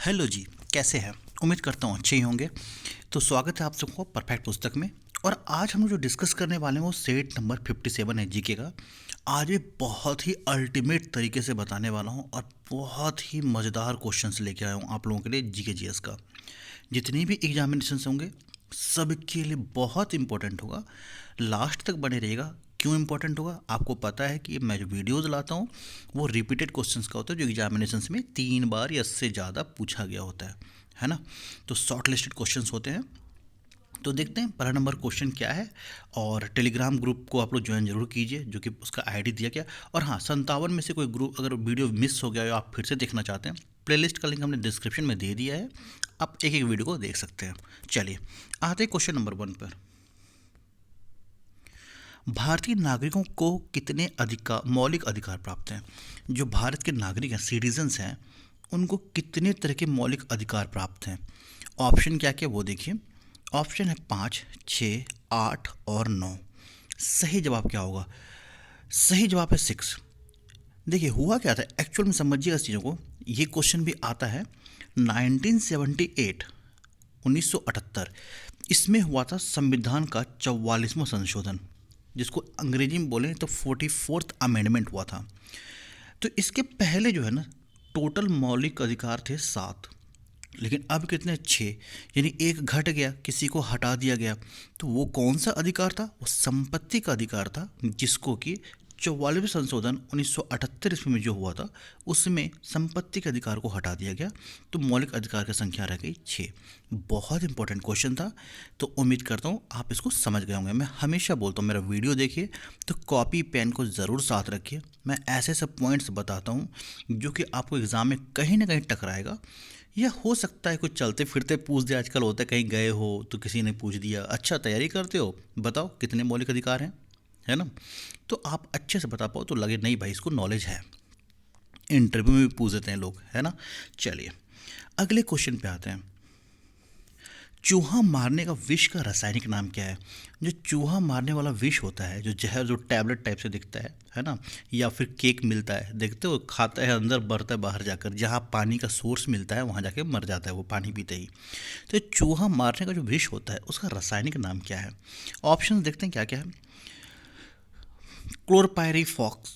Hello जी। कैसे हैं? उम्मीद करता हूँ अच्छे ही होंगे। तो स्वागत है आप सबको परफेक्ट पुस्तक में। और आज हम जो डिस्कस करने वाले हैं वो सेट नंबर 57 है जीके का। आज ये बहुत ही अल्टीमेट तरीके से बताने वाला हूँ और बहुत ही मज़ेदार क्वेश्चंस लेके आया हूँ आप लोगों के लिए जीके जीएस का। जितनी भी एग्जामिनेशंस होंगे सबके लिए बहुत इंपॉर्टेंट होगा। लास्ट तक बने रहेगा। क्यों इंपॉर्टेंट होगा? आपको पता है कि मैं जो वीडियोज़ लाता हूँ वो रिपीटेड क्वेश्चंस का होता है, जो एग्जामिनेशंस में 3 बार या इससे ज़्यादा पूछा गया होता है ना। तो शॉर्ट लिस्टेड क्वेश्चंस होते हैं। तो देखते हैं पहला नंबर क्वेश्चन क्या है। और टेलीग्राम ग्रुप को आप लोग ज्वाइन जरूर कीजिए, जो कि उसका आईडी दिया गया। और हाँ, 57 में से कोई ग्रुप अगर वीडियो मिस हो गया या आप फिर से देखना चाहते हैं, प्लेलिस्ट का लिंक हमने डिस्क्रिप्शन में दे दिया है। आप एक एक वीडियो को देख सकते हैं। चलिए आते हैं क्वेश्चन नंबर 1 पर। भारतीय नागरिकों को कितने अधिकार मौलिक अधिकार प्राप्त हैं? जो भारत के नागरिक हैं, सिटीजन्स हैं, उनको कितने तरह के मौलिक अधिकार प्राप्त हैं? ऑप्शन क्या क्या वो देखिए। ऑप्शन है 5, 6, 8 और 9। सही जवाब क्या होगा? सही जवाब है 6। देखिए हुआ क्या था एक्चुअल में, समझिएगा इस चीज़ों को। ये क्वेश्चन भी आता है 1978, 1978। इसमें हुआ था संविधान का 44वां संशोधन, जिसको अंग्रेजी में बोलें तो 44th अमेंडमेंट हुआ था। तो इसके पहले जो है ना, टोटल मौलिक अधिकार थे 7, लेकिन अब कितने? 6। यानी एक घट गया, किसी को हटा दिया गया। तो वो कौन सा अधिकार था? वो संपत्ति का अधिकार था, जिसको कि 44वें संशोधन 1978 ईस्वी में जो हुआ था उसमें संपत्ति के अधिकार को हटा दिया गया। तो मौलिक अधिकार की संख्या रह गई 6। बहुत इंपॉर्टेंट क्वेश्चन था। तो उम्मीद करता हूँ आप इसको समझ गए होंगे। मैं हमेशा बोलता हूँ मेरा वीडियो देखिए तो कॉपी पेन को ज़रूर साथ रखिए। मैं ऐसे सब पॉइंट्स बताता हूँ जो कि आपको एग्ज़ाम में कहीं ना कहीं टकराएगा, या हो सकता है कुछ चलते फिरते पूछ दे। आजकल होता है कहीं गए हो तो किसी ने पूछ दिया, अच्छा तैयारी करते हो, बताओ कितने मौलिक अधिकार हैं, है ना। तो आप अच्छे से बता पाओ तो लगे नहीं भाई इसको नॉलेज है। इंटरव्यू में भी पूछ देते हैं लोग, है ना। चलिए अगले क्वेश्चन पे आते हैं। चूहा मारने का विष का रासायनिक नाम क्या है? जो चूहा मारने वाला विष होता है, जो जहर, जो टैबलेट टाइप से दिखता है ना, या फिर केक मिलता है, देखते हो, खाता है अंदर बढ़ता है बाहर जाकर, जहाँ पानी का सोर्स मिलता है वहाँ जाके मर जाता है वो पानी पीते ही। तो चूहा मारने का जो विष होता है उसका रासायनिक नाम क्या है? ऑप्शन देखते हैं क्या क्या है। क्लोरपायरीफॉक्स,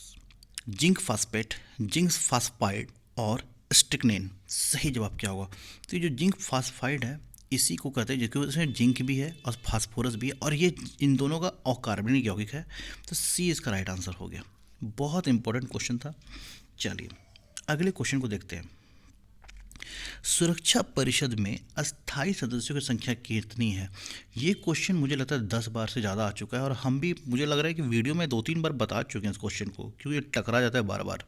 जिंक फास्फेट, जिंक फास्फाइड और स्ट्रिक्नेन। सही जवाब क्या होगा? तो ये जो जिंक फास्फाइड है इसी को कहते हैं, जिसकी वजह से जिंक भी है और फास्फोरस भी है, और ये इन दोनों का अकार्बनिक यौगिक है। तो सी इसका राइट आंसर हो गया। बहुत इंपॉर्टेंट क्वेश्चन था। चलिए अगले क्वेश्चन को देखते हैं। सुरक्षा परिषद में अस्थायी सदस्यों की संख्या कितनी है? ये क्वेश्चन मुझे लगता है 10 बार से ज़्यादा आ चुका है, और हम भी, मुझे लग रहा है कि वीडियो में 2-3 बार बता चुके हैं इस क्वेश्चन को, क्योंकि ये टकरा जाता है बार बार।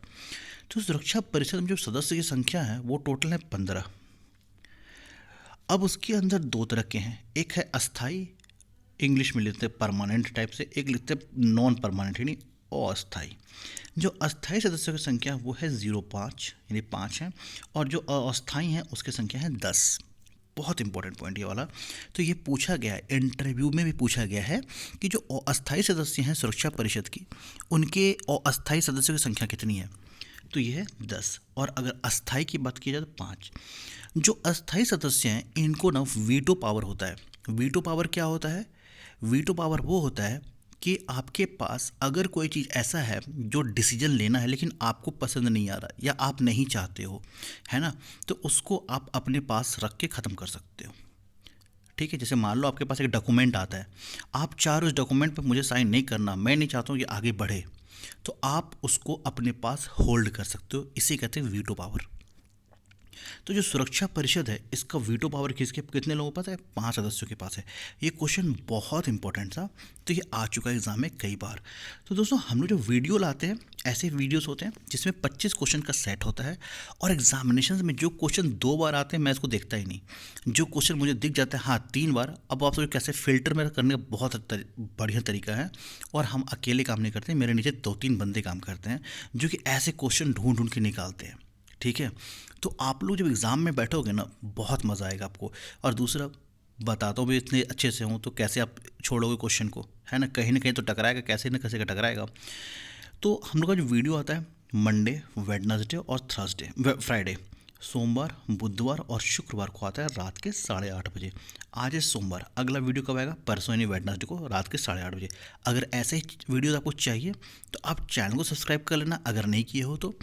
तो सुरक्षा परिषद में जो सदस्य की संख्या है वो टोटल है 15। अब उसके अंदर दो तरह के हैं, एक है अस्थाई, इंग्लिश में लिखते हैं परमानेंट टाइप से, एक लिखते हैं नॉन परमानेंट यानी अस्थाई। जो अस्थाई सदस्यों की संख्या वो है 05 यानी 5 है, और जो अस्थाई हैं उसकी संख्या है 10। बहुत इंपॉर्टेंट पॉइंट ये वाला। तो ये पूछा गया है, इंटरव्यू में भी पूछा गया है कि जो अस्थाई सदस्य हैं सुरक्षा परिषद की, उनके अस्थाई सदस्यों की संख्या कितनी है? तो ये है 10, और अगर अस्थाई की बात की जाए तो 5। जो अस्थाई सदस्य हैं इनको ना वीटो पावर होता है। वीटो पावर क्या होता है? वीटो पावर वो होता है कि आपके पास अगर कोई चीज़ ऐसा है जो डिसीजन लेना है लेकिन आपको पसंद नहीं आ रहा या आप नहीं चाहते हो, है ना, तो उसको आप अपने पास रख के ख़त्म कर सकते हो। ठीक है, जैसे मान लो आपके पास एक डॉक्यूमेंट आता है, आप चाह रहे हो उस डॉक्यूमेंट पे मुझे साइन नहीं करना, मैं नहीं चाहता हूँ कि आगे बढ़े, तो आप उसको अपने पास होल्ड कर सकते हो। इसे कहते हैं वीटो पावर। तो जो सुरक्षा परिषद है इसका वीटो पावर किसके कितने लोगों के पास है? 5 सदस्यों के पास है। ये क्वेश्चन बहुत इंपॉर्टेंट था, तो ये आ चुका है एग्जाम में कई बार। तो दोस्तों हम लोग जो वीडियो लाते हैं ऐसे वीडियोस होते हैं जिसमें 25 क्वेश्चन का सेट होता है, और एग्जामिनेशन में जो क्वेश्चन 2 बार आते हैं मैं इसको देखता ही नहीं। जो क्वेश्चन मुझे दिख जाता है हाँ 3 बार, अब आप सोचो कैसे फिल्टर मेरा करने का बहुत बढ़िया तरीका है। और हम अकेले काम नहीं करते, मेरे नीचे 2-3 बंदे काम करते हैं जो कि ऐसे क्वेश्चन ढूंढ ढूंढ के निकालते हैं। ठीक है, तो आप लोग जब एग्ज़ाम में बैठोगे ना बहुत मज़ा आएगा आपको। और दूसरा, बताता हूँ भी इतने अच्छे से हूँ तो कैसे आप छोड़ोगे क्वेश्चन को, है ना कहीं तो टकराएगा, कैसे न कैसे का टकराएगा। तो हम लोग का जो वीडियो आता है मंडे, वेडनेसडे और थर्सडे, फ्राइडे। सोमवार, बुधवार और शुक्रवार को आता है रात के 8:30 बजे। आज है सोमवार, अगला वीडियो कब आएगा? परसों यानी वेडनेसडे को रात के 8:30 बजे। अगर ऐसे ही वीडियोस आपको चाहिए तो आप चैनल को सब्सक्राइब कर लेना अगर नहीं किए हो तो,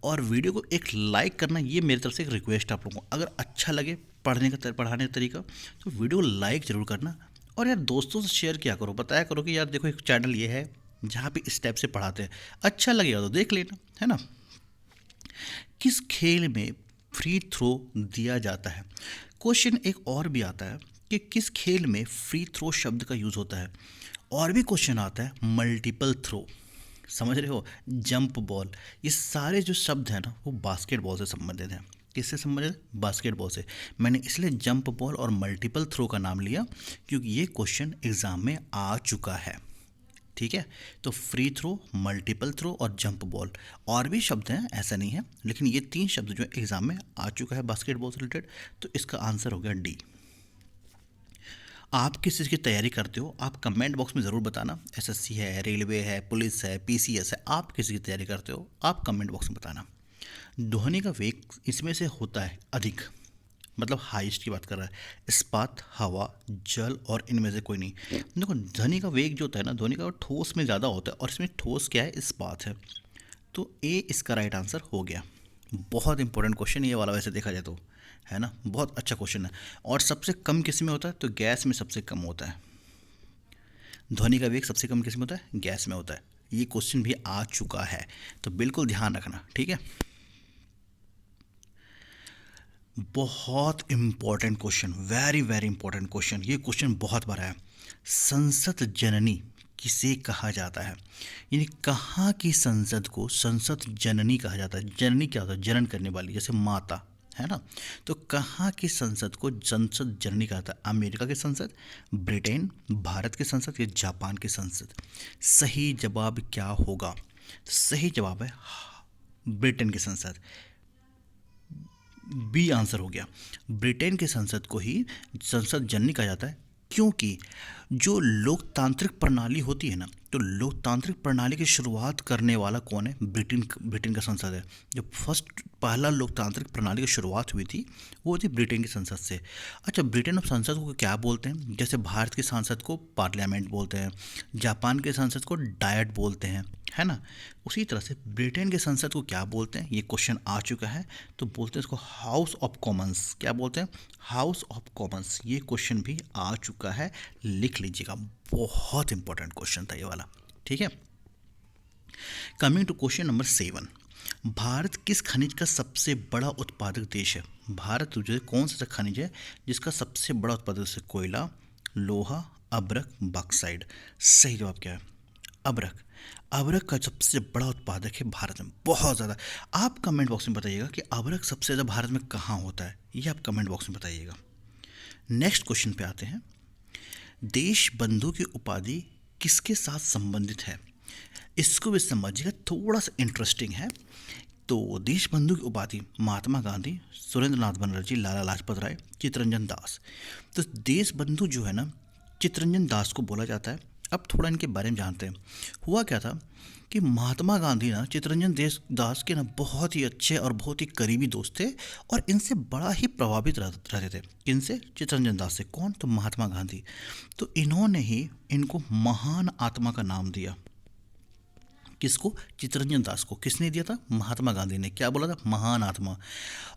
और वीडियो को एक लाइक करना, ये मेरी तरफ से एक रिक्वेस्ट है आप लोगों को। अगर अच्छा लगे पढ़ाने का तरीका तो वीडियो लाइक ज़रूर करना, और यार दोस्तों से शेयर किया करो, बताया करो कि यार देखो एक चैनल ये है जहाँ पे इस टाइप से पढ़ाते हैं, अच्छा लगेगा तो देख लेना, है ना। किस खेल में फ्री थ्रो दिया जाता है? क्वेश्चन एक और भी आता है कि किस खेल में फ्री थ्रो शब्द का यूज़ होता है। और भी क्वेश्चन आता है मल्टीपल थ्रो, समझ रहे हो, जंप बॉल, ये सारे जो शब्द हैं ना वो बास्केटबॉल से संबंधित हैं। किससे संबंधित? बास्केटबॉल से। मैंने इसलिए जंप बॉल और मल्टीपल थ्रो का नाम लिया क्योंकि ये क्वेश्चन एग्ज़ाम में आ चुका है। ठीक है, तो फ्री थ्रो, मल्टीपल थ्रो और जंप बॉल, और भी शब्द हैं ऐसा नहीं है, लेकिन ये 3 शब्द जो एग्ज़ाम में आ चुका है बास्केटबॉल से रिलेटेड, तो इसका आंसर हो गया डी। आप किस चीज़ की तैयारी करते हो आप कमेंट बॉक्स में ज़रूर बताना। एसएससी है, रेलवे है, पुलिस है, पीसीएस है, आप किस चीज़ की तैयारी करते हो आप कमेंट बॉक्स में बताना। ध्वनि का वेग इसमें से होता है अधिक, मतलब हाईएस्ट की बात कर रहा है, इस्पात, हवा, जल और इनमें से कोई नहीं। देखो ध्वनि का वेग जो होता है ना, ध्वनि का वो ठोस में ज़्यादा होता है, और इसमें ठोस क्या है? इस्पात है। तो ए इसका राइट आंसर हो गया। बहुत इंपॉर्टेंट क्वेश्चन ये वाला वैसे देखा जाए तो, है ना, बहुत अच्छा क्वेश्चन है। और सबसे कम किस में होता है? तो गैस में सबसे कम होता है। ध्वनि का वेग सबसे कम किस में होता है? गैस में होता है। ये क्वेश्चन भी आ चुका है, तो बिल्कुल ध्यान रखना, ठीक है। बहुत important question, very very important question, ये क्वेश्चन बहुत बड़ा है। संसद जननी किसे कहा जाता है? यानी कहाँ की संसद को संसद जननी कहा जाता है? जननी क्या होता है? जनन करने वाली, जैसे माता, है ना। तो कहाँ की संसद को संसद जननी कहा जाता है? अमेरिका की संसद, ब्रिटेन, भारत की संसद या जापान की संसद? सही जवाब क्या होगा? सही जवाब है ब्रिटेन की संसद। बी आंसर हो गया। ब्रिटेन के संसद को ही संसद जननी कहा जाता है, क्योंकि जो लोकतांत्रिक प्रणाली होती है ना, तो लोकतांत्रिक प्रणाली की शुरुआत करने वाला कौन है? ब्रिटेन का संसद है। जो पहला लोकतांत्रिक प्रणाली की शुरुआत हुई थी वो थी ब्रिटेन की संसद से। अच्छा, ब्रिटेन of संसद को क्या बोलते हैं? जैसे भारत की संसद को पार्लियामेंट बोलते हैं, जापान के संसद को डायट बोलते हैं, है ना। उसी तरह से ब्रिटेन के संसद को क्या बोलते हैं? ये क्वेश्चन आ चुका है, तो बोलते हैं इसको हाउस ऑफ कॉमन्स। क्या बोलते हैं? House of Commons. ये क्वेश्चन भी आ चुका है, लिख लीजिएगा, बहुत इंपॉर्टेंट क्वेश्चन था ये वाला, ठीक है। Coming to question number 7, Bharat किस खनिज का सबसे बड़ा उत्पादक देश है? भारत जो है कौन सा खनिज है जिसका सबसे बड़ा उत्पादक है? कोयला, लोहा, अब्रक, बॉक्साइट? सही जवाब क्या है? अब्रक। अब्रक का सबसे बड़ा उत्पादक है भारत में, बहुत ज़्यादा। आप कमेंट बॉक्स में बताइएगा कि अब्रक सबसे ज़्यादा भारत में कहाँ होता है, ये आप कमेंट बॉक्स में बताइएगा। नेक्स्ट क्वेश्चन पे आते हैं। देश बंधु की उपाधि किसके साथ संबंधित है? इसको भी समझिएगा, थोड़ा सा इंटरेस्टिंग है। तो देश बंधु की उपाधि महात्मा गांधी, सुरेंद्र नाथ बनर्जी, लाला लाजपत राय, चित्तरंजन दास। तो देश बंधु जो है ना, चित्तरंजन दास को बोला जाता है। अब थोड़ा इनके बारे में जानते हैं। हुआ क्या था कि महात्मा गांधी ना चित्तरंजन दास के ना बहुत ही अच्छे और बहुत ही करीबी दोस्त थे, और इनसे बड़ा ही प्रभावित रहते थे। किनसे? चित्तरंजन दास से। कौन? तो महात्मा गांधी। तो इन्होंने ही इनको महान आत्मा का नाम दिया। किसको? चित्तरंजन दास को। किसने दिया था? महात्मा गांधी ने। क्या बोला था? महान आत्मा।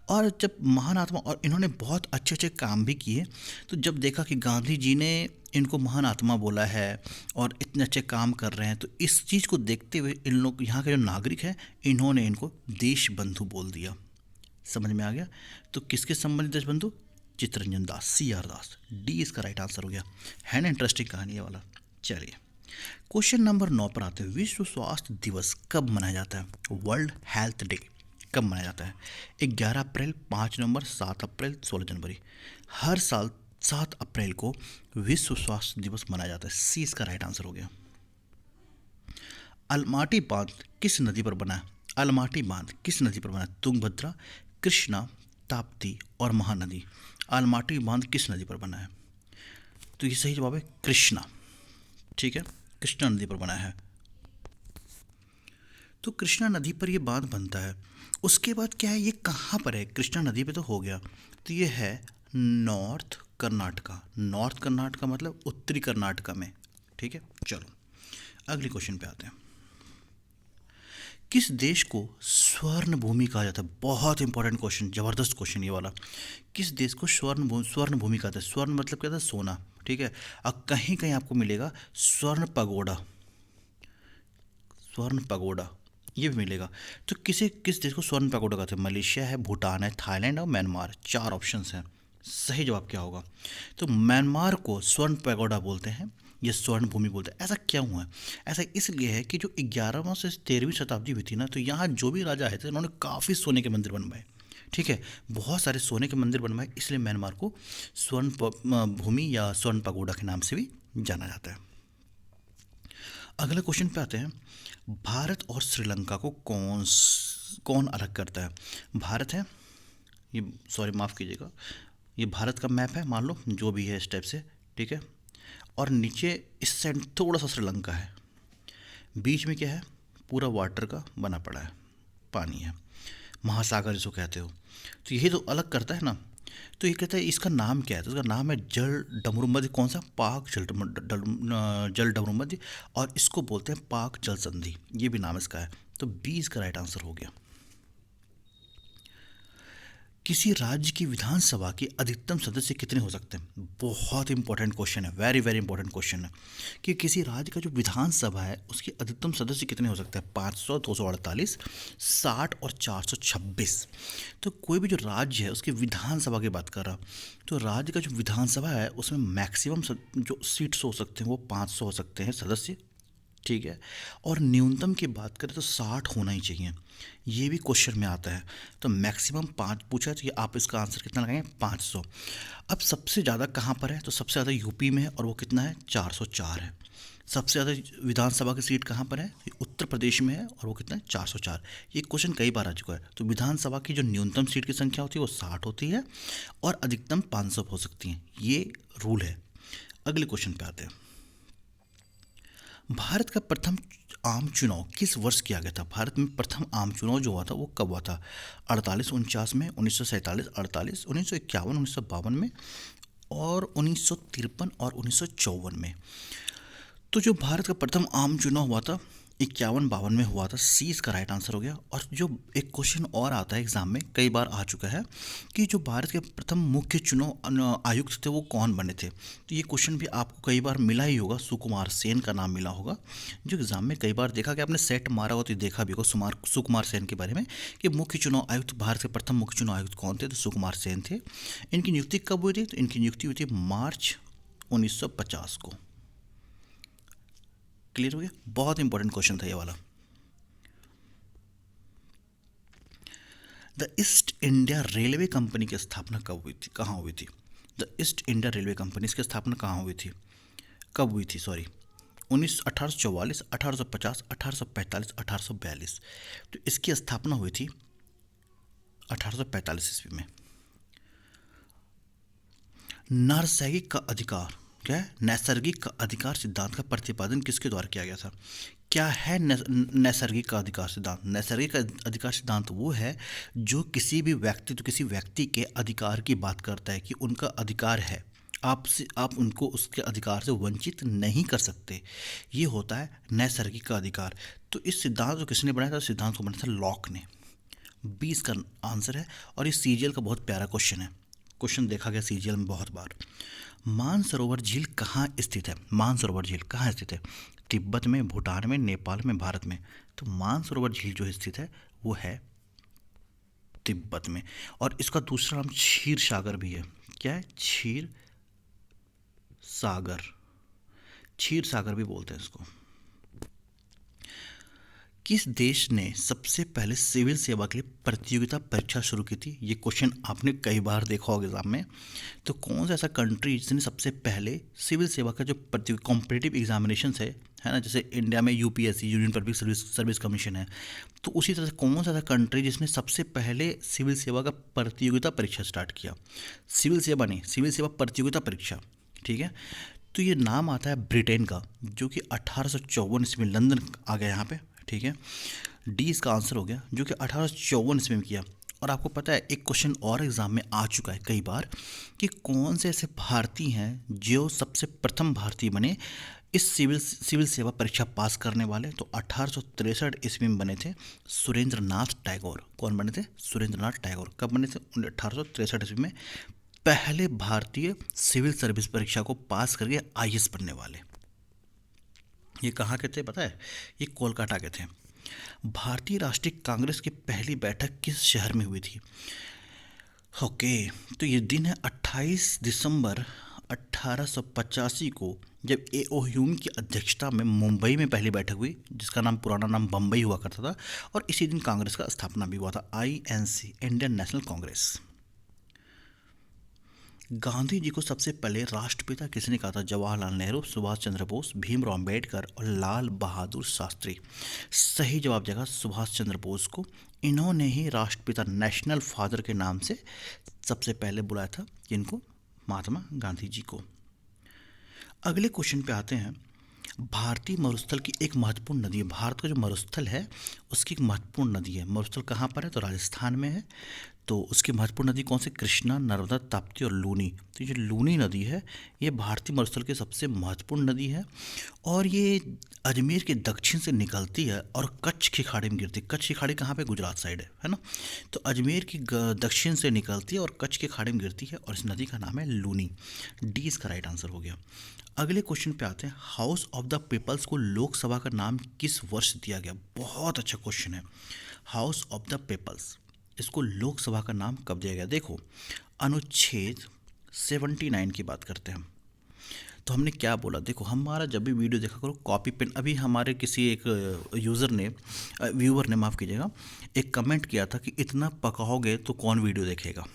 और जब महान आत्मा, और इन्होंने बहुत अच्छे अच्छे काम भी किए, तो जब देखा कि गांधी जी ने इनको महान आत्मा बोला है और इतने अच्छे काम कर रहे हैं, तो इस चीज़ को देखते हुए इन लोग, यहाँ के जो नागरिक हैं, इन्होंने इनको देश बंधु बोल दिया। समझ में आ गया? तो किसके संबंधित देश बंधु? चित्तरंजन दास, CR दास। डी इसका राइट आंसर हो गया। है ना इंटरेस्टिंग कहानी ये वाला। चलिए क्वेश्चन नंबर 9 पर आते हैं। विश्व स्वास्थ्य दिवस कब मनाया जाता है? वर्ल्ड हेल्थ डे कब मनाया जाता है? 11 अप्रैल, 5 नवंबर, 7 अप्रैल, 16 जनवरी? हर साल 7 अप्रैल को विश्व स्वास्थ्य दिवस मनाया जाता है। सी इसका राइट आंसर हो गया। अलमाटी बांध किस नदी पर बना है? अलमाटी बांध किस नदी पर बना है? तुंगभद्रा, कृष्णा, ताप्ती और महानदी? अलमाटी बांध किस नदी पर बना है? तो ये सही जवाब है कृष्णा, ठीक है, कृष्णा नदी पर बना है। तो कृष्णा नदी पर ये बांध बनता है। उसके बाद क्या है, ये कहाँ पर है, कृष्णा नदी पे तो हो गया, तो ये है नॉर्थ कर्नाटका। नॉर्थ कर्नाटका मतलब उत्तरी कर्नाटका में। ठीक है, चलो अगले क्वेश्चन पे आते हैं। किस देश को स्वर्ण भूमि कहा जाता है? बहुत इंपॉर्टेंट क्वेश्चन, जबरदस्त क्वेश्चन ये वाला। किस देश को स्वर्ण भूमि कहा जाता है? स्वर्ण मतलब क्या था, सोना। ठीक है, अब कहीं कहीं आपको मिलेगा स्वर्ण पगोडा, स्वर्ण पगोडा ये भी मिलेगा। तो किस देश को स्वर्ण पगोडा कहते हैं? मलेशिया है, भूटान है, थाईलैंड और म्यांमार। चार ऑप्शंस हैं, सही जवाब क्या होगा? तो म्यांमार को स्वर्ण पैगोडा बोलते हैं, ये स्वर्ण भूमि बोलते हैं। ऐसा क्यों हुआ है? ऐसा इसलिए है कि जो 11वीं से 13वीं शताब्दी हुई थी ना, तो यहाँ जो भी राजा आए थे उन्होंने काफ़ी सोने के मंदिर बनवाए। ठीक है, बहुत सारे सोने के मंदिर बनवाए, इसलिए म्यांमार को भूमि या स्वर्ण पगोडा के नाम से भी जाना जाता है। अगले क्वेश्चन पे आते हैं। भारत और श्रीलंका को कौन अलग करता है? भारत है ये, सॉरी माफ़ कीजिएगा, ये भारत का मैप है मान लो, जो भी है इस टाइप से। ठीक है, और नीचे इस साइड थोड़ा सा श्रीलंका है, बीच में क्या है, पूरा वाटर का बना पड़ा है, पानी है, महासागर जिसको कहते हो। तो यही तो अलग करता है ना। तो ये कहता है इसका नाम क्या है? तो इसका नाम है जल डमरूमध्य। कौन सा? पाक जल डमरूमध्य, और इसको बोलते हैं पाक जल संधि, ये भी नाम इसका है। तो 20 का राइट आंसर हो गया। किसी राज्य की विधानसभा के अधिकतम सदस्य कितने हो सकते हैं? बहुत इंपॉर्टेंट क्वेश्चन है, वेरी वेरी इंपॉर्टेंट क्वेश्चन है कि किसी राज्य का जो विधानसभा है उसके अधिकतम सदस्य कितने हो सकते हैं? 500, 248, 60 और 426। तो कोई भी जो राज्य है उसकी विधानसभा की बात कर रहा, तो राज्य का जो विधानसभा है उसमें मैक्सिमम जो सीट्स हो सकते हैं वो 500 हो सकते हैं सदस्य। ठीक है, और न्यूनतम की बात करें तो 60 होना ही चाहिए, ये भी क्वेश्चन में आता है। तो मैक्सिमम 5 पूछा है, तो ये आप इसका आंसर कितना लगाएंगे? 500। अब सबसे ज़्यादा कहाँ पर है? तो सबसे ज़्यादा यूपी में है, और वो कितना है? 404 है। सबसे ज़्यादा विधानसभा की सीट कहाँ पर है? ये उत्तर प्रदेश में है, और वो कितना है? 404। ये क्वेश्चन कई बार आ चुका है। तो विधानसभा की जो न्यूनतम सीट की संख्या होती है वो 60 होती है, और अधिकतम 500 हो सकती हैं, ये रूल है। अगले क्वेश्चन पे आते हैं। भारत का प्रथम आम चुनाव किस वर्ष किया गया था? भारत में प्रथम आम चुनाव जो हुआ था वो कब हुआ था? 48, 49 में, 1947, 48, 1951, 1952 में, और 1953 और 1954 में। तो जो भारत का प्रथम आम चुनाव हुआ था 51-52 में हुआ था, सी इसका राइट आंसर हो गया। और जो एक क्वेश्चन और आता है एग्जाम में, कई बार आ चुका है, कि जो भारत के प्रथम मुख्य चुनाव आयुक्त थे वो कौन बने थे? तो ये क्वेश्चन भी आपको कई बार मिला ही होगा, सुकुमार सेन का नाम मिला होगा। जो एग्जाम में कई बार देखा कि आपने सेट मारा हो तो देखा भी होगा सुकुमार सेन के बारे में, कि मुख्य चुनाव आयुक्त, भारत के प्रथम मुख्य चुनाव आयुक्त कौन थे? तो सुकुमार सेन थे। इनकी नियुक्ति कब हुई थी? तो इनकी नियुक्ति हुई थी मार्च 1950 को। क्लियर हो गया? बहुत इंपॉर्टेंट क्वेश्चन था ये वाला। The east India railway company की स्थापना कब हुई थी? कहाँ हुई थी? The east India railway company, इसकी स्थापना कहाँ हुई थी? कब हुई थी? सॉरी, 1844, 1850, 1845, 1842। तो इसकी स्थापना हुई थी 1845 ईस्वी में। नैसर्गिक का अधिकार क्या है? नैसर्गिक अधिकार सिद्धांत का प्रतिपादन किसके द्वारा किया गया था? क्या है नैसर्गिक का अधिकार सिद्धांत? नैसर्गिक अधिकार सिद्धांत वो है जो किसी भी किसी व्यक्ति के अधिकार की बात करता है, कि उनका अधिकार है, आप उनको उसके अधिकार से वंचित नहीं कर सकते। ये होता है नैसर्गिक का अधिकार। तो इस सिद्धांत को किसने बनाया था? सिद्धांत को बनाया था लॉक ने। 20 का आंसर है। और ये सीजीएल का बहुत प्यारा क्वेश्चन है, क्वेश्चन देखा गया सीजीएल में बहुत बार। मानसरोवर झील कहाँ स्थित है? मानसरोवर झील कहाँ स्थित है? तिब्बत में, भूटान में, नेपाल में, भारत में। तो मानसरोवर झील जो स्थित है वो है तिब्बत में। और इसका दूसरा नाम क्षीर सागर भी है। क्या है? क्षीर सागर, क्षीर सागर भी बोलते हैं इसको। किस देश ने सबसे पहले सिविल सेवा के लिए प्रतियोगिता परीक्षा शुरू की थी? ये क्वेश्चन आपने कई बार देखा होगा एग्जाम में। तो कौन सा ऐसा कंट्री जिसने सबसे पहले सिविल सेवा का जो कॉम्पिटिटिव एग्जामिनेशन है ना, जैसे इंडिया में UPSC, union public service commission है, तो उसी तरह से कौन सा ऐसा कंट्री जिसने सबसे पहले सिविल सेवा का प्रतियोगिता परीक्षा स्टार्ट किया? सिविल सेवा नहीं, सिविल सेवा प्रतियोगिता परीक्षा। ठीक है, तो ये नाम आता है ब्रिटेन का, जो कि 1854 ईस्वी में लंदन आ गया यहाँ पे। ठीक है, डी इसका आंसर हो गया, जो कि 1854 ईस्वी में किया। और आपको पता है एक क्वेश्चन और एग्जाम में आ चुका है कई बार कि कौन से ऐसे भारतीय हैं जो सबसे प्रथम भारतीय बने इस सिविल सेवा परीक्षा पास करने वाले। तो 1863 ईस्वी में बने थे सुरेंद्र नाथ टैगोर। कौन बने थे? सुरेंद्र नाथ टैगोर। कब बने थे? 1863 ईस्वी में, पहले भारतीय सिविल सर्विस परीक्षा को पास करके आईएएस बनने वाले। ये कहाँ के थे पता है? ये कोलकाता के थे। भारतीय राष्ट्रीय कांग्रेस की पहली बैठक किस शहर में हुई थी? ओके, तो ये दिन है 28 दिसंबर 1885 को, जब ए.ओ. ह्यूम की अध्यक्षता में मुंबई में पहली बैठक हुई, जिसका नाम पुराना नाम बम्बई हुआ करता था। और इसी दिन कांग्रेस का स्थापना भी हुआ था, INC, Indian National Congress. Gandhi ji को सबसे पहले राष्ट्रपिता किसने कहा था? जवाहरलाल नेहरू, सुभाष चंद्र बोस, भीमराव अम्बेडकर और लाल बहादुर शास्त्री। सही जवाब देगा सुभाष चंद्र बोस को। इन्होंने ही राष्ट्रपिता, नेशनल फादर के नाम से सबसे पहले बुलाया था जिनको, महात्मा गांधी जी को। अगले क्वेश्चन पे आते हैं। भारतीय मरुस्थल की एक महत्वपूर्ण नदी है। भारत का जो मरुस्थल है उसकी एक महत्वपूर्ण नदी है। मरुस्थल कहाँ पर है? तो राजस्थान में है। तो उसकी महत्वपूर्ण नदी कौन सी? कृष्णा, नर्मदा, ताप्ती और लूनी। तो ये जो लूनी नदी है ये भारतीय मरुस्थल की सबसे महत्वपूर्ण नदी है। और ये अजमेर के दक्षिण से निकलती है और कच्छ की खाड़ी में गिरती है। कच्छ की खाड़ी कहाँ पे? गुजरात साइड है ना। तो अजमेर की दक्षिण से निकलती है और कच्छ की खाड़ी में गिरती है, और इस नदी का नाम है लूनी। डी इसका राइट आंसर हो गया। अगले क्वेश्चन पे आते हैं। हाउस ऑफ द पीपल्स को लोकसभा का नाम किस वर्ष दिया गया? बहुत अच्छा क्वेश्चन है। हाउस ऑफ द पीपल्स, इसको लोकसभा का नाम कब दिया गया? देखो, अनुच्छेद 79 की बात करते हैं हम। तो हमने क्या बोला? देखो, हमारा जब भी वीडियो देखा करो कॉपी पेन। अभी हमारे किसी एक यूज़र ने, व्यूअर ने, माफ़ कीजिएगा, एक कमेंट किया था कि इतना पकाओगे तो कौन वीडियो देखेगा।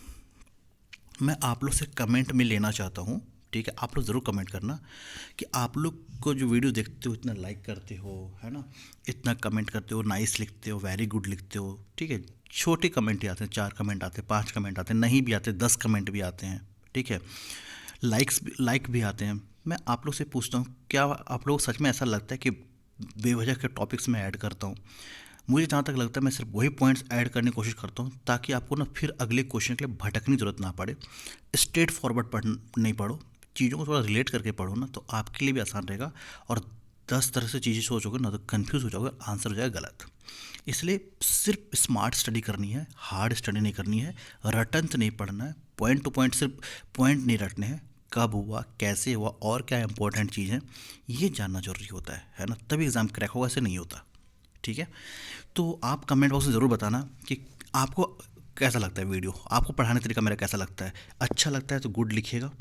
मैं आप लोग से कमेंट में लेना चाहता हूँ, ठीक है? आप लोग ज़रूर कमेंट करना कि आप लोग को जो वीडियो देखते हो इतना लाइक करते हो, है ना, इतना कमेंट करते हो, नाइस लिखते हो, वेरी गुड लिखते हो, ठीक है? छोटे कमेंट ही आते हैं, 4 कमेंट आते हैं, 5 कमेंट आते हैं, नहीं भी आते, 10 कमेंट भी आते हैं, ठीक है? लाइक भी आते हैं। मैं आप लोग से पूछता हूँ, क्या आप लोग सच में ऐसा लगता है कि बेवजह के टॉपिक्स में ऐड करता हूँ? मुझे जहाँ तक लगता है मैं सिर्फ वही पॉइंट्स ऐड करने की कोशिश करता हूँ ताकि आपको ना फिर अगले क्वेश्चन के लिए भटकने की जरूरत ना पड़े। स्ट्रेट फॉरवर्ड नहीं पढ़ो, चीज़ों को थोड़ा रिलेट करके पढ़ो ना, तो आपके लिए भी आसान रहेगा। और 10 तरह से चीज़ें सोचोगे ना तो कन्फ्यूज़ हो जाओगे, आंसर हो जाएगा गलत। इसलिए सिर्फ स्मार्ट स्टडी करनी है, हार्ड स्टडी नहीं करनी है, रटन नहीं पढ़ना है, पॉइंट टू पॉइंट सिर्फ पॉइंट नहीं रटने हैं, कब हुआ, कैसे हुआ और क्या इंपॉर्टेंट चीज़ है ये जानना जरूरी होता है ना, तभी एग्ज़ाम क्रैक होगा, ऐसे नहीं होता, ठीक है? तो आप कमेंट बॉक्स में ज़रूर बताना कि आपको कैसा लगता है वीडियो, आपको पढ़ाने का तरीका मेरा कैसा लगता है। अच्छा लगता है तो गुड लिखिएगा,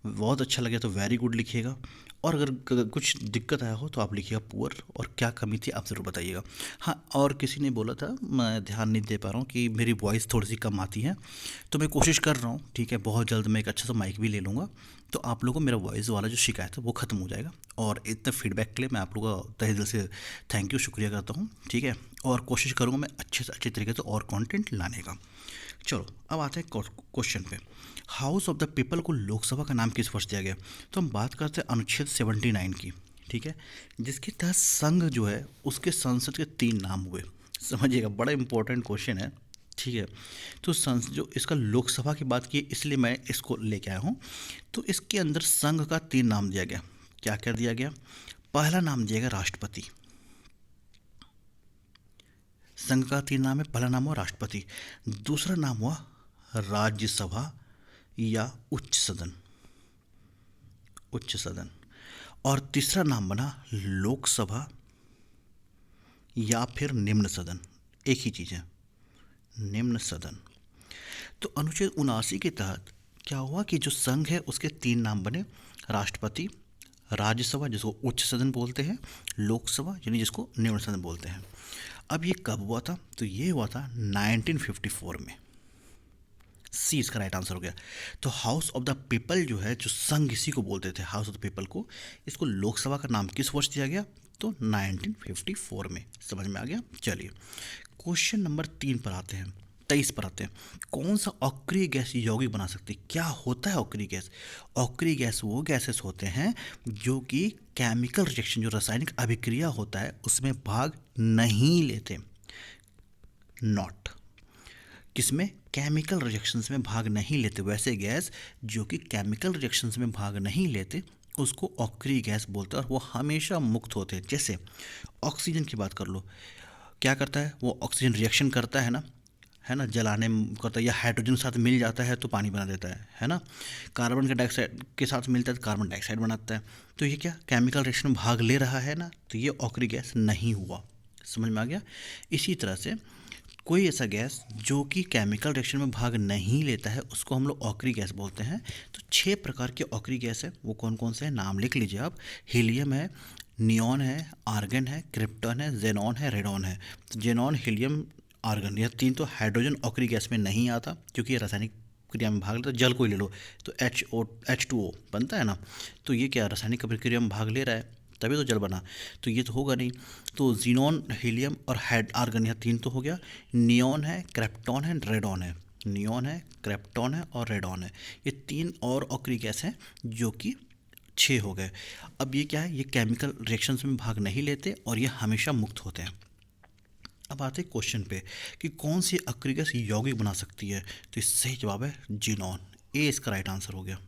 बहुत अच्छा लगे तो वेरी गुड लिखिएगा, और अगर कुछ दिक्कत आया हो तो आप लिखिएगा पुअर, और क्या कमी थी आप ज़रूर बताइएगा। हाँ, और किसी ने बोला था, मैं ध्यान नहीं दे पा रहा हूँ, कि मेरी वॉइस थोड़ी सी कम आती है, तो मैं कोशिश कर रहा हूँ, ठीक है? बहुत जल्द मैं एक अच्छा सा माइक भी ले लूँगा, तो आप लोगों को मेरा वॉइस वाला जो शिकायत है वो ख़त्म हो जाएगा। और इतना फीडबैक के लिए मैं आप लोगों का तहे दिल से थैंक यू, शुक्रिया करता हूँ, ठीक है? और कोशिश करूँगा मैं अच्छे से अच्छे तरीके से और कंटेंट लाने का। चलो अब आते हैं क्वेश्चन पे। हाउस ऑफ द पीपल को लोकसभा का नाम किस वर्ष दिया गया? तो हम बात करते हैं अनुच्छेद 79 की, ठीक है, जिसके तहत संघ जो है उसके संसद के 3 नाम हुए। समझिएगा, बड़ा इंपॉर्टेंट क्वेश्चन है, ठीक है? तो जो इसका लोकसभा की बात की इसलिए मैं इसको लेके आया हूँ। तो इसके अंदर संघ का 3 नाम दिया गया। क्या क्या दिया गया? पहला नाम दिया गया राष्ट्रपति। संघ का 3 नाम है, पहला नाम हुआ राष्ट्रपति, दूसरा नाम हुआ राज्यसभा या उच्च सदन, उच्च सदन, और तीसरा नाम बना लोकसभा या फिर निम्न सदन। एक ही चीज़ है, निम्न सदन। तो अनुच्छेद 79 के तहत क्या हुआ कि जो संघ है उसके 3 नाम बने, राष्ट्रपति, राज्यसभा जिसको उच्च सदन बोलते हैं, लोकसभा यानी जिसको निम्न सदन बोलते हैं। अब ये कब हुआ था? तो ये हुआ था 1954 में। सी इसका राइट आंसर हो गया। तो हाउस ऑफ द पीपल जो है, जो संघ इसी को बोलते थे, हाउस ऑफ द पीपल को, इसको लोकसभा का नाम किस वर्ष दिया गया? तो 1954 में। समझ में आ गया? चलिए क्वेश्चन नंबर 3 पर आते हैं, 23 पर आते हैं। कौन सा अक्रिय गैस यौगिक बना सकती है? क्या होता है अक्रिय गैस? अक्रिय गैस वो गैसेस होते हैं जो कि केमिकल रिएक्शन, जो रासायनिक अभिक्रिया होता है उसमें भाग नहीं लेते। नॉट। किसमें? केमिकल रिएक्शंस में भाग नहीं लेते। वैसे गैस जो कि केमिकल रिएक्शंस में भाग नहीं लेते उसको ऑक्री गैस बोलते हैं और वो हमेशा मुक्त होते हैं। जैसे ऑक्सीजन की बात कर लो, क्या करता है वो? ऑक्सीजन रिएक्शन करता है ना, जलाने करता है, या हाइड्रोजन के साथ मिल जाता है तो पानी बना देता है ना। कार्बन के डाइऑक्साइड के साथ मिलता है तो कार्बन डाइऑक्साइड बनाता है। तो ये क्या केमिकल रिएक्शन में भाग ले रहा है ना, तो ये ऑक्री गैस नहीं हुआ। समझ में आ गया? इसी तरह से कोई ऐसा गैस जो कि केमिकल रिएक्शन में भाग नहीं लेता है उसको हम लोग ऑक्री गैस बोलते हैं। तो 6 प्रकार के ऑक्री गैस है, वो कौन कौन से हैं नाम लिख लीजिए आप। हीलियम है, नियॉन है, आर्गन है, क्रिप्टॉन है, जेनॉन है, रेडॉन है। तो जेनॉन, हीलियम, आर्गन, यह 3 तो हाइड्रोजन ऑक्री गैस में नहीं आता क्योंकि ये रासायनिक क्रिया में भाग लेता है। जल को ही ले लो तो H2O बनता है ना, तो ये क्या रासायनिक प्रक्रिया में भाग ले रहा है तभी तो जल बना, तो ये तो होगा नहीं। तो जीनॉन, हीलियम और आर्गन, यह 3 तो हो गया। नियॉन है, क्रिप्टॉन है, रेडॉन है। नियॉन है, क्रिप्टॉन है और रेडॉन है। ये 3 और ऑक्री गैस हैं जो कि 6 हो गए। अब ये क्या है? ये केमिकल रिएक्शंस में भाग नहीं लेते और ये हमेशा मुक्त होते हैं। अब आते हैं क्वेश्चन पे कि कौन सी ऑक्री गैस यौगिक बना सकती है, तो इसका सही जवाब है जीनॉन। ए इसका राइट आंसर हो गया।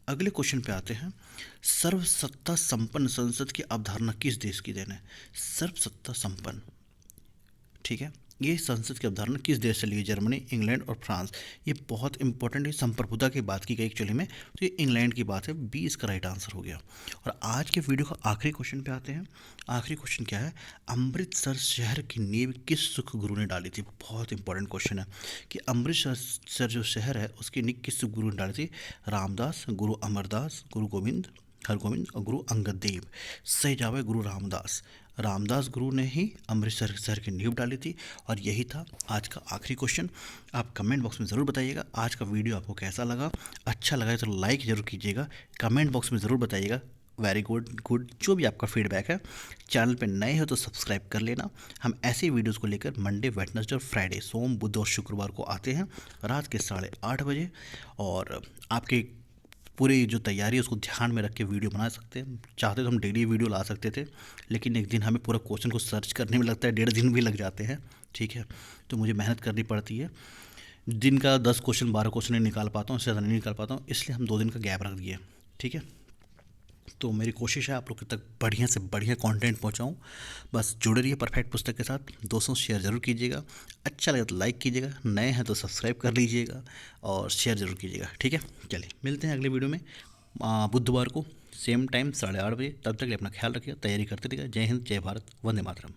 अगले क्वेश्चन पे आते हैं, सर्वसत्ता संपन्न संसद की अवधारणा किस देश की देन है? सर्वसत्ता संपन्न, ठीक है, ये संसद की अवधारणा किस देश से ली है? जर्मनी, इंग्लैंड और फ्रांस। ये बहुत इंपॉर्टेंट है, संप्रभुता की बात की गई एक्चुअली में, तो ये इंग्लैंड की बात है। बी इसका राइट आंसर हो गया। और आज के वीडियो का आखिरी क्वेश्चन पे आते हैं। आखिरी क्वेश्चन क्या है? अमृतसर शहर की नींव किस सिख गुरु ने डाली थी? बहुत इंपॉर्टेंट क्वेश्चन है कि अमृतसर जो शहर है उसकी नींव किस सिख गुरु ने डाली थी? रामदास, गुरु अमरदास, गुरु गोविंद, हरगोविंद और गुरु अंगद देव। सही जवाब है गुरु रामदास। रामदास गुरु ने ही अमृतसर शहर की नींव डाली थी। और यही था आज का आखिरी क्वेश्चन। आप कमेंट बॉक्स में ज़रूर बताइएगा आज का वीडियो आपको कैसा लगा। अच्छा लगा तो लाइक ज़रूर कीजिएगा, कमेंट बॉक्स में ज़रूर बताइएगा वेरी गुड जो भी आपका फीडबैक है। चैनल पे नए हो तो सब्सक्राइब कर लेना। हम ऐसे वीडियोस को लेकर मंडे, वेडनेसडे और फ्राइडे, सोम, बुध और शुक्रवार को आते हैं रात के 8:30 बजे। और आपके पूरी जो तैयारी है उसको ध्यान में रख के वीडियो बना सकते हैं। चाहते तो हम डेली वीडियो ला सकते थे, लेकिन एक दिन हमें पूरा क्वेश्चन को सर्च करने में लगता है, 1.5 दिन भी लग जाते हैं, ठीक है। तो मुझे मेहनत करनी पड़ती है। दिन का 10 क्वेश्चन 12 क्वेश्चन नहीं निकाल पाता हूँ, इससे ज़्यादा नहीं निकाल पाता हूँ, इसलिए हम 2 दिन का गैप रख दिए, ठीक है। तो मेरी कोशिश है आप लोग तक बढ़िया से बढ़िया कंटेंट पहुंचाऊं। बस जुड़े रहिए परफेक्ट पुस्तक के साथ। दोस्तों शेयर ज़रूर कीजिएगा, अच्छा लगे तो लाइक कीजिएगा, नए हैं तो सब्सक्राइब कर लीजिएगा और शेयर ज़रूर कीजिएगा, ठीक है। चलिए मिलते हैं अगले वीडियो में बुधवार को सेम टाइम 8:30 बजे। तब तक के लिए अपना ख्याल रखिए, तैयारी करते रहिएगा। जय हिंद, जय भारत, वंदे मातरम।